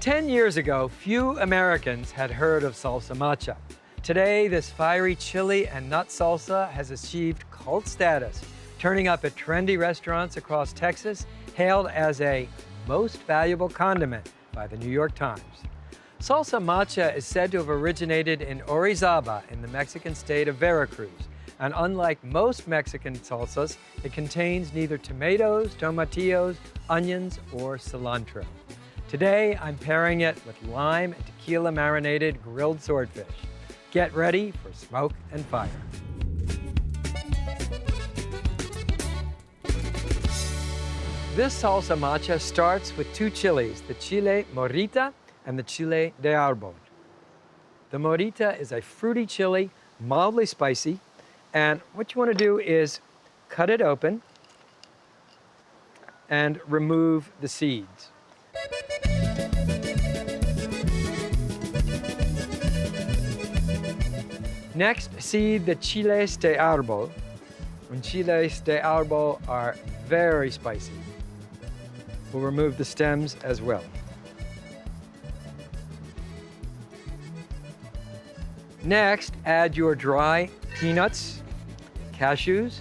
10 years ago, few Americans had heard of salsa matcha. Today, this fiery chili and nut salsa has achieved cult status, turning up at trendy restaurants across Texas, hailed as a most valuable condiment by the New York Times. Salsa matcha is said to have originated in Orizaba in the Mexican state of Veracruz. And unlike most Mexican salsas, it contains neither tomatoes, tomatillos, onions, or cilantro. Today, I'm pairing it with lime and tequila marinated grilled swordfish. Get ready for smoke and fire. This salsa matcha starts with two chilies, the chile morita and the chile de árbol. The morita is a fruity chili, mildly spicy, and what you want to do is cut it open and remove the seeds. Next, seed the chiles de árbol. And chiles de árbol are very spicy. We'll remove the stems as well. Next, add your dry peanuts, cashews,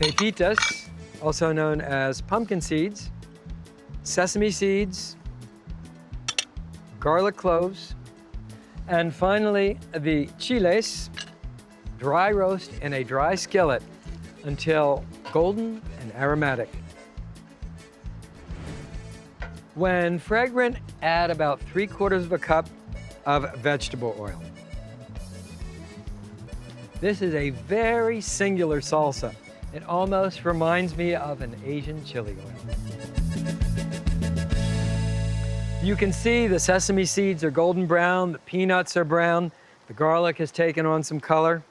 pepitas, also known as pumpkin seeds, sesame seeds, garlic cloves, and finally the chiles. Dry roast in a dry skillet until golden and aromatic. When fragrant, add about 3/4 of a cup of vegetable oil. This is a very singular salsa. It almost reminds me of an Asian chili oil. You can see the sesame seeds are golden brown, the peanuts are brown, the garlic has taken on some color.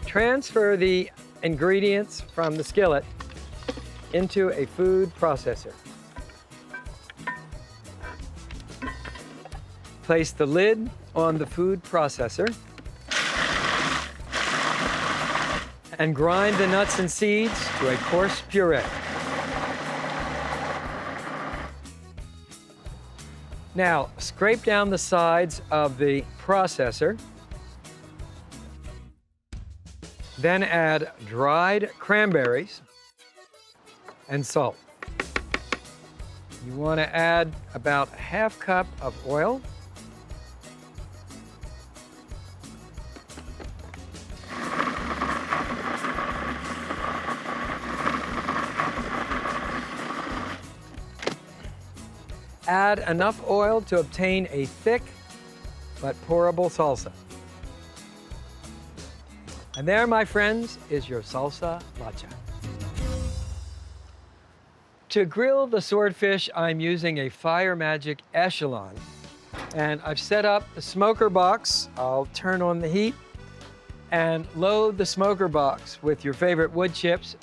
Transfer the ingredients from the skillet into a food processor. Place the lid on the food processor and grind the nuts and seeds to a coarse puree. Now, scrape down the sides of the processor. Then add dried cranberries and salt. You want to add about a half cup of oil. Add enough oil to obtain a thick but pourable salsa. And there, my friends, is your salsa matcha. To grill the swordfish, I'm using a Fire Magic Echelon. And I've set up the smoker box. I'll turn on the heat and load the smoker box with your favorite wood chips.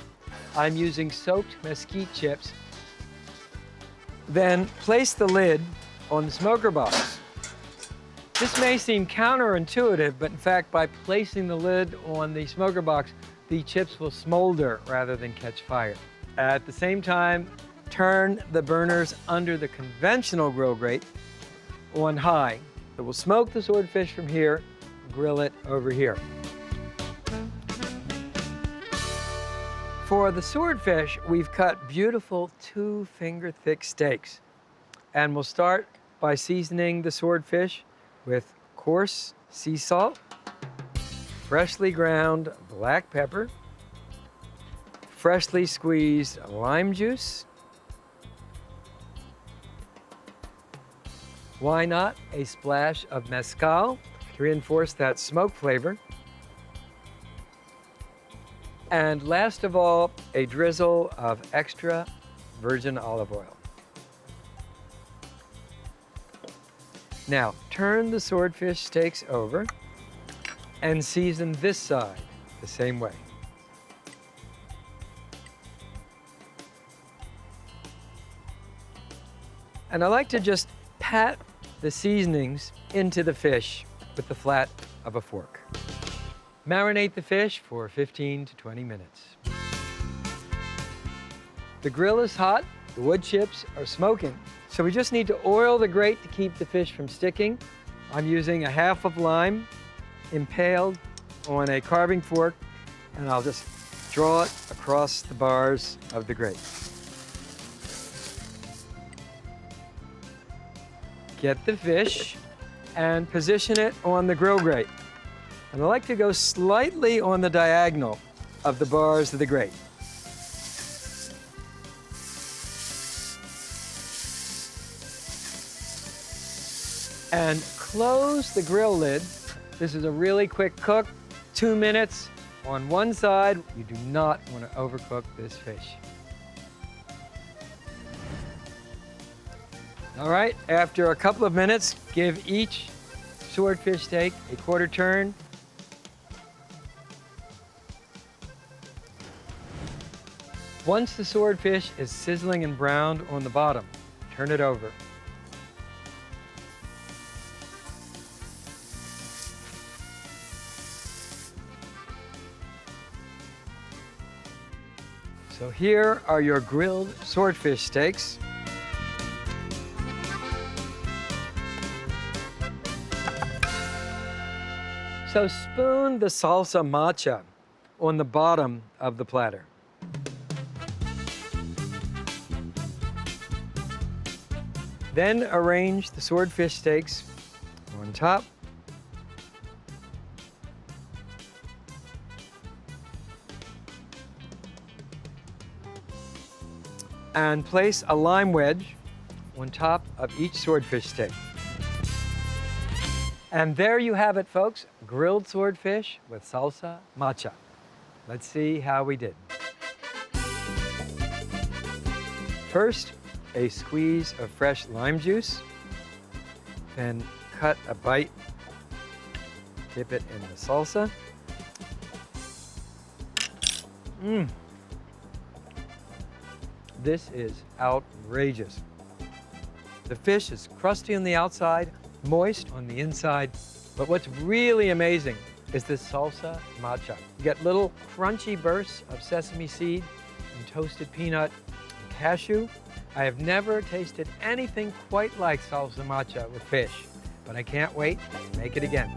I'm using soaked mesquite chips. Then place the lid on the smoker box. This may seem counterintuitive, but in fact, by placing the lid on the smoker box, the chips will smolder rather than catch fire. At the same time, turn the burners under the conventional grill grate on high. It will smoke the swordfish from here, grill it over here. For the swordfish, we've cut beautiful 2-finger-thick steaks. And we'll start by seasoning the swordfish with coarse sea salt, freshly ground black pepper, freshly squeezed lime juice. Why not a splash of mezcal to reinforce that smoke flavor? And last of all, a drizzle of extra virgin olive oil. Now, turn the swordfish steaks over and season this side the same way. And I like to just pat the seasonings into the fish with the flat of a fork. Marinate the fish for 15 to 20 minutes. The grill is hot, The wood chips are smoking. So we just need to oil the grate to keep the fish from sticking. I'm using a half of lime impaled on a carving fork, and I'll just draw it across the bars of the grate. Get the fish and position it on the grill grate. And I like to go slightly on the diagonal of the bars of the grate. And close the grill lid. This is a really quick cook, 2 minutes on one side. You do not want to overcook this fish. All right, after a couple of minutes, give each swordfish steak a quarter turn. Once the swordfish is sizzling and browned on the bottom, turn it over. So here are your grilled swordfish steaks. So spoon the salsa matcha on the bottom of the platter. Then arrange the swordfish steaks on top. And place a lime wedge on top of each swordfish steak. And there you have it, folks, grilled swordfish with salsa matcha. Let's see how we did. First, a squeeze of fresh lime juice, then cut a bite, dip it in the salsa. This is outrageous. The fish is crusty on the outside, moist on the inside, but what's really amazing is this salsa matcha. You get little crunchy bursts of sesame seed and toasted peanut and cashew. I have never tasted anything quite like salsa matcha with fish, but I can't wait to make it again.